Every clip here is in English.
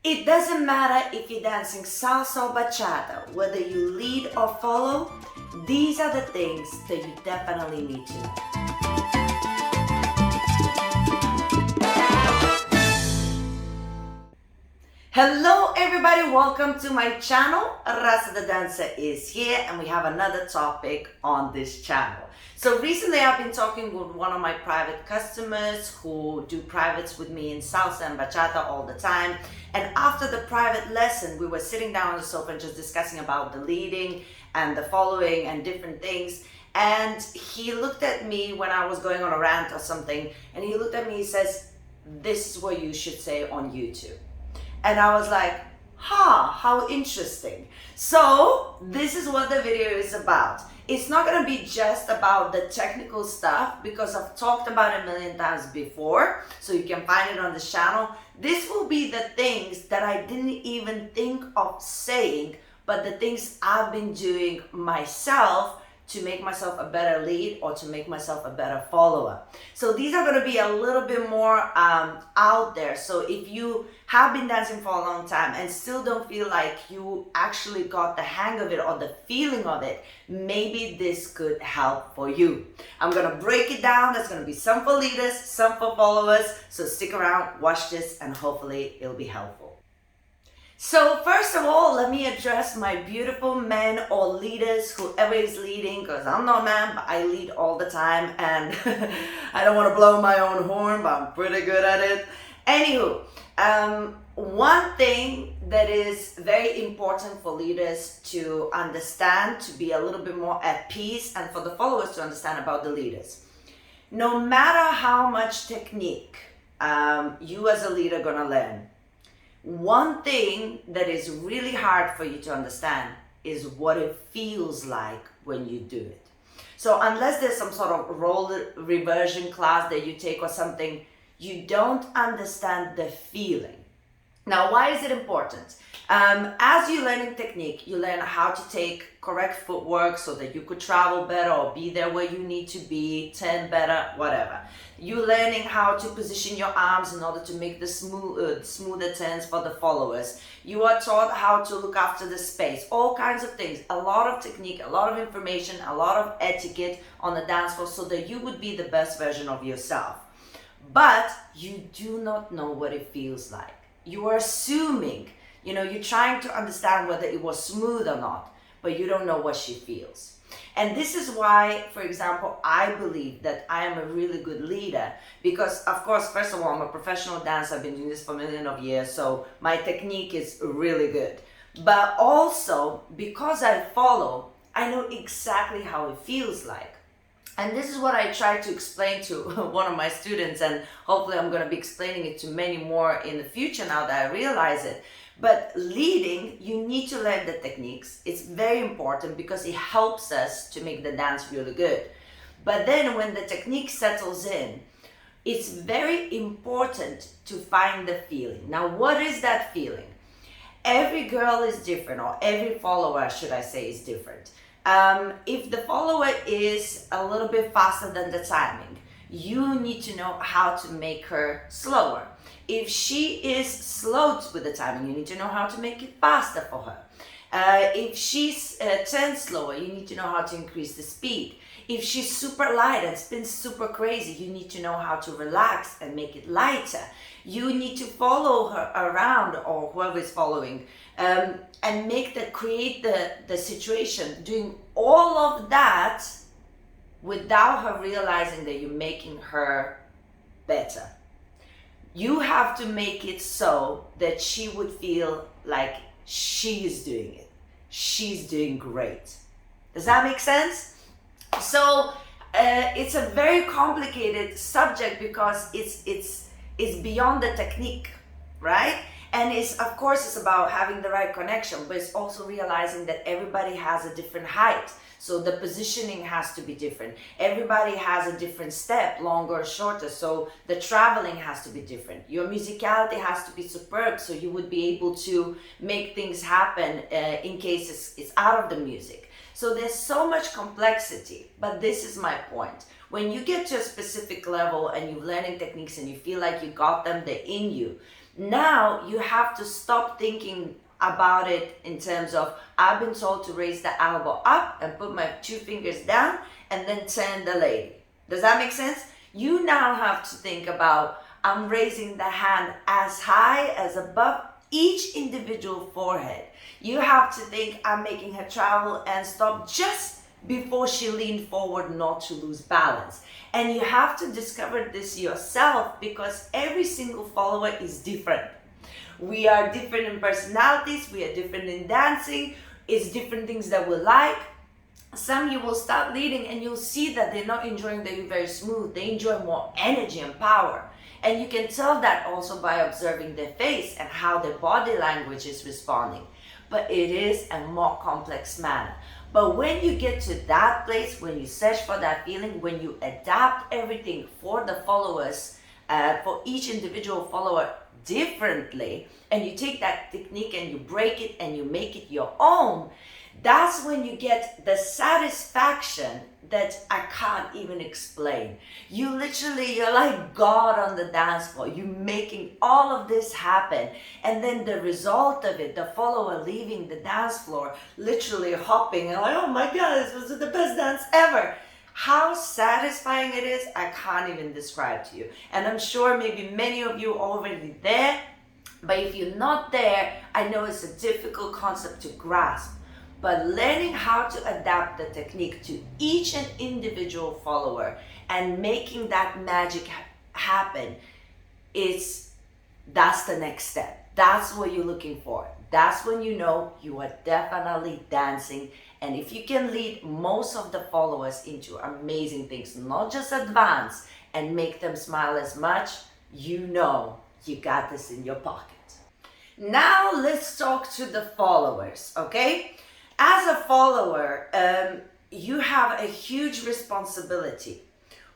It doesn't matter if you're dancing salsa or bachata, whether you lead or follow, these are the things that you definitely need to know. Hello everybody, welcome to my channel. Rasa the dancer is here and we have another topic on this channel. So recently I've been talking with one of my private customers who do privates with me in salsa and bachata all the time. And after the private lesson, we were sitting down on the sofa and just discussing about the leading and the following and different things. And he looked at me when I was going on a rant or something, and he looked at me, he says, "This is what you should say on YouTube." And I was like, how interesting. So this is what the video is about. It's not gonna be just about the technical stuff because I've talked about it a million times before, so you can find it on the channel. This will be the things that I didn't even think of saying, but the things I've been doing myself to make myself a better lead or to make myself a better follower. So these are going to be a little bit more out there. So if you have been dancing for a long time and still don't feel like you actually got the hang of it or the feeling of it, maybe this could help for you. I'm going to break it down. There's going to be some for leaders, some for followers. So stick around, watch this, and hopefully it'll be helpful. So first of all, let me address my beautiful men or leaders, whoever is leading, because I'm not a man, but I lead all the time and I don't want to blow my own horn, but I'm pretty good at it. Anywho, one thing that is very important for leaders to understand, to be a little bit more at peace, and for the followers to understand about the leaders. No matter how much technique you as a leader are gonna learn, one thing that is really hard for you to understand is what it feels like when you do it. So unless there's some sort of role reversion class that you take or something, you don't understand the feeling. Now, why is it important? As you're learning technique, you learn how to take correct footwork so that you could travel better or be there where you need to be, turn better, whatever. You're learning how to position your arms in order to make the smoother turns for the followers. You are taught how to look after the space, all kinds of things, a lot of technique, a lot of information, a lot of etiquette on the dance floor so that you would be the best version of yourself. But you do not know what it feels like. You are assuming, you're trying to understand whether it was smooth or not, but you don't know what she feels. And this is why, for example, I believe that I am a really good leader because, of course, first of all, I'm a professional dancer. I've been doing this for a million of years, so my technique is really good. But also, because I follow, I know exactly how it feels like. And this is what I try to explain to one of my students, and hopefully I'm going to be explaining it to many more in the future now that I realize it. But leading, you need to learn the techniques. It's very important because it helps us to make the dance really good. But then when the technique settles in, it's very important to find the feeling. Now, what is that feeling? Every girl is different, or every follower, should I say, is different. If the follower is a little bit faster than the timing, you need to know how to make her slower. If she is slow with the timing, you need to know how to make it faster for her. If she's turns slower, you need to know how to increase the speed. If she's super light and spins super crazy, you need to know how to relax and make it lighter. You need to follow her around, or whoever is following, and create the situation, doing all of that without her realizing that you're making her better. You have to make it so that she would feel like she is doing it. She's doing great. Does that make sense? So it's a very complicated subject because it's beyond the technique, right? And it's about having the right connection, but it's also realizing that everybody has a different height. So the positioning has to be different. Everybody has a different step, longer or shorter. So the traveling has to be different. Your musicality has to be superb. So you would be able to make things happen in case it's out of the music. So there's so much complexity, but this is my point. When you get to a specific level and you're learning techniques and you feel like you got them, they're in you, Now you have to stop thinking about it in terms of, I've been told to raise the elbow up and put my two fingers down and then turn the lady. Does that make sense? You now have to think about, I'm raising the hand as high as above each individual forehead. You have to think, I'm making her travel and stop just before she leaned forward, not to lose balance. And you have to discover this yourself, because every single follower is different. We are different in personalities, we are different in dancing, it's different things that we like. Some you will start leading and you'll see that they're not enjoying the very smooth, they enjoy more energy and power. And you can tell that also by observing their face and how their body language is responding. But it is a more complex manner. But when you get to that place, when you search for that feeling, when you adapt everything for the followers, for each individual follower differently, and you take that technique and you break it and you make it your own, that's when you get the satisfaction that I can't even explain. You're like God on the dance floor. You're making all of this happen. And then the result of it, the follower leaving the dance floor, literally hopping and like, oh my God, this was the best dance ever. How satisfying it is, I can't even describe to you. And I'm sure maybe many of you are already there, but if you're not there, I know it's a difficult concept to grasp. But learning how to adapt the technique to each and individual follower and making that magic happen, that's the next step. That's what you're looking for. That's when you know you are definitely dancing. And if you can lead most of the followers into amazing things, not just advance and make them smile as much, you know you got this in your pocket. Now let's talk to the followers, okay? As a follower, you have a huge responsibility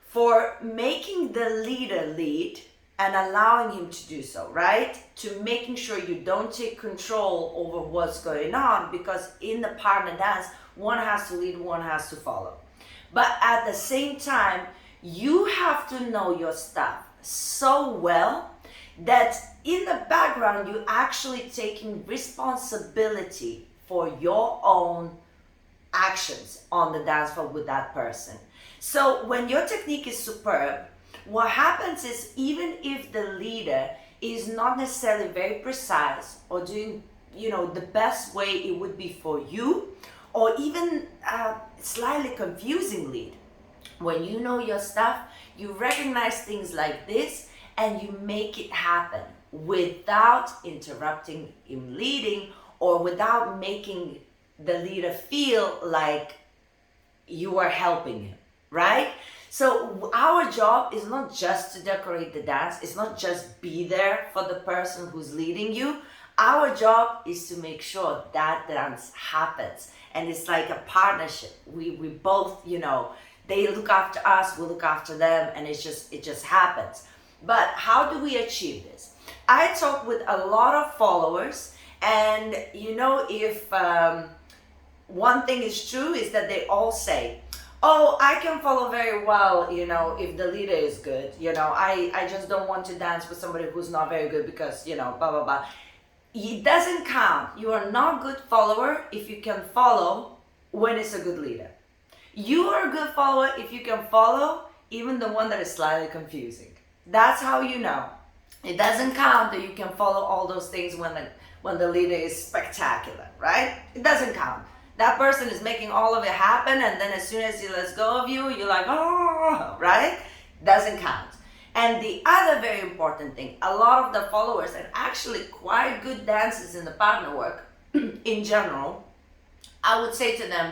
for making the leader lead and allowing him to do so, right? To making sure you don't take control over what's going on, because in the partner dance, one has to lead, one has to follow. But at the same time, you have to know your stuff so well that in the background, you're actually taking responsibility for your own actions on the dance floor with that person. So when your technique is superb, what happens is, even if the leader is not necessarily very precise or doing, the best way it would be for you, or even slightly confusing lead, when you know your stuff, you recognize things like this and you make it happen without interrupting him leading, or without making the leader feel like you are helping him, right? So our job is not just to decorate the dance. It's not just be there for the person who's leading you. Our job is to make sure that dance happens. And it's like a partnership. We both, they look after us, we look after them, and it just happens. But how do we achieve this? I talk with a lot of followers, and if one thing is true is that they all say, oh, I can follow very well, if the leader is good. I just don't want to dance with somebody who's not very good because, blah, blah, blah. It doesn't count. You are not a good follower if you can follow when it's a good leader. You are a good follower if you can follow even the one that is slightly confusing. That's how you know. It doesn't count that you can follow all those things when the leader is spectacular, right? It doesn't count. That person is making all of it happen, and then as soon as he lets go of you, you're like, oh, right? Doesn't count. And the other very important thing, a lot of the followers, and actually quite good dancers in the partner work in general, I would say to them,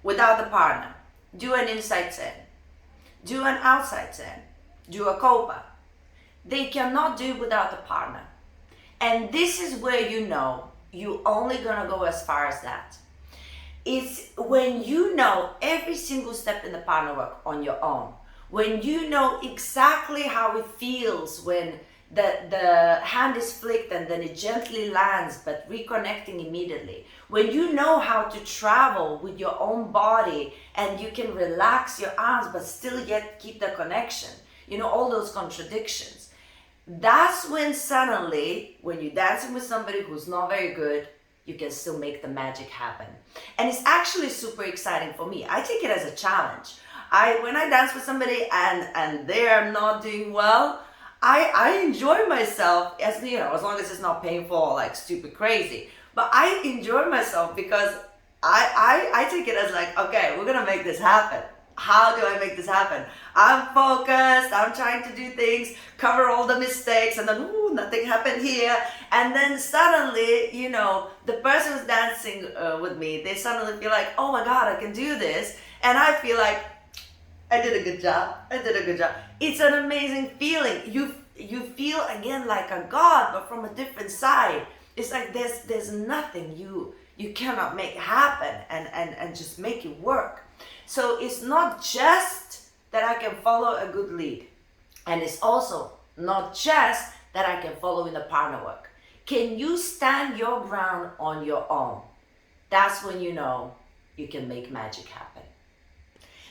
without the partner, do an inside turn, do an outside turn, do a copa. They cannot do it without the partner. And this is where you know you're only gonna go as far as that. It's when you know every single step in the partner work on your own, when you know exactly how it feels when the hand is flicked and then it gently lands but reconnecting immediately, when you know how to travel with your own body and you can relax your arms but still yet keep the connection, all those contradictions. that's when suddenly, when you're dancing with somebody who's not very good, you can still make the magic happen. And it's actually super exciting for me. I take it as a challenge. When I dance with somebody and they are not doing well, I enjoy myself, as you know, as long as it's not painful or like stupid crazy. But I enjoy myself because I take it as like, okay, we're gonna make this happen. How do I make this happen? I'm focused, I'm trying to do things, cover all the mistakes, and then, ooh, nothing happened here. And then suddenly, you know, the person who's dancing with me, they suddenly feel like, oh my God, I can do this. And I feel like, I did a good job. I did a good job. It's an amazing feeling. You feel again like a god, but from a different side. It's like there's nothing you cannot make happen and just make it work. So it's not just that I can follow a good lead, and it's also not just that I can follow in the partner work. Can you stand your ground on your own? That's when you know you can make magic happen.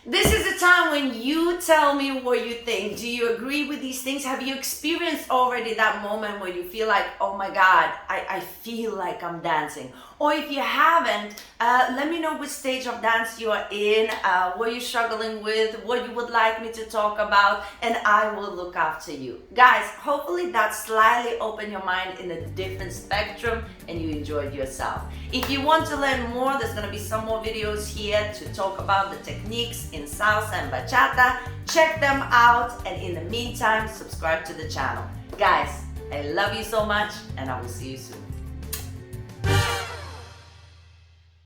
This is the time when you tell me what you think. Do you agree with these things? Have you experienced already that moment where you feel like, oh my God, I feel like I'm dancing? Or if you haven't, let me know which stage of dance you are in, what you're struggling with, what you would like me to talk about, and I will look after you. Guys, hopefully that slightly opened your mind in a different spectrum and you enjoyed yourself. If you want to learn more, there's going to be some more videos here to talk about the techniques in Salsa and Bachata. Check them out, and in the meantime, subscribe to the channel. Guys, I love you so much, and I will see you soon.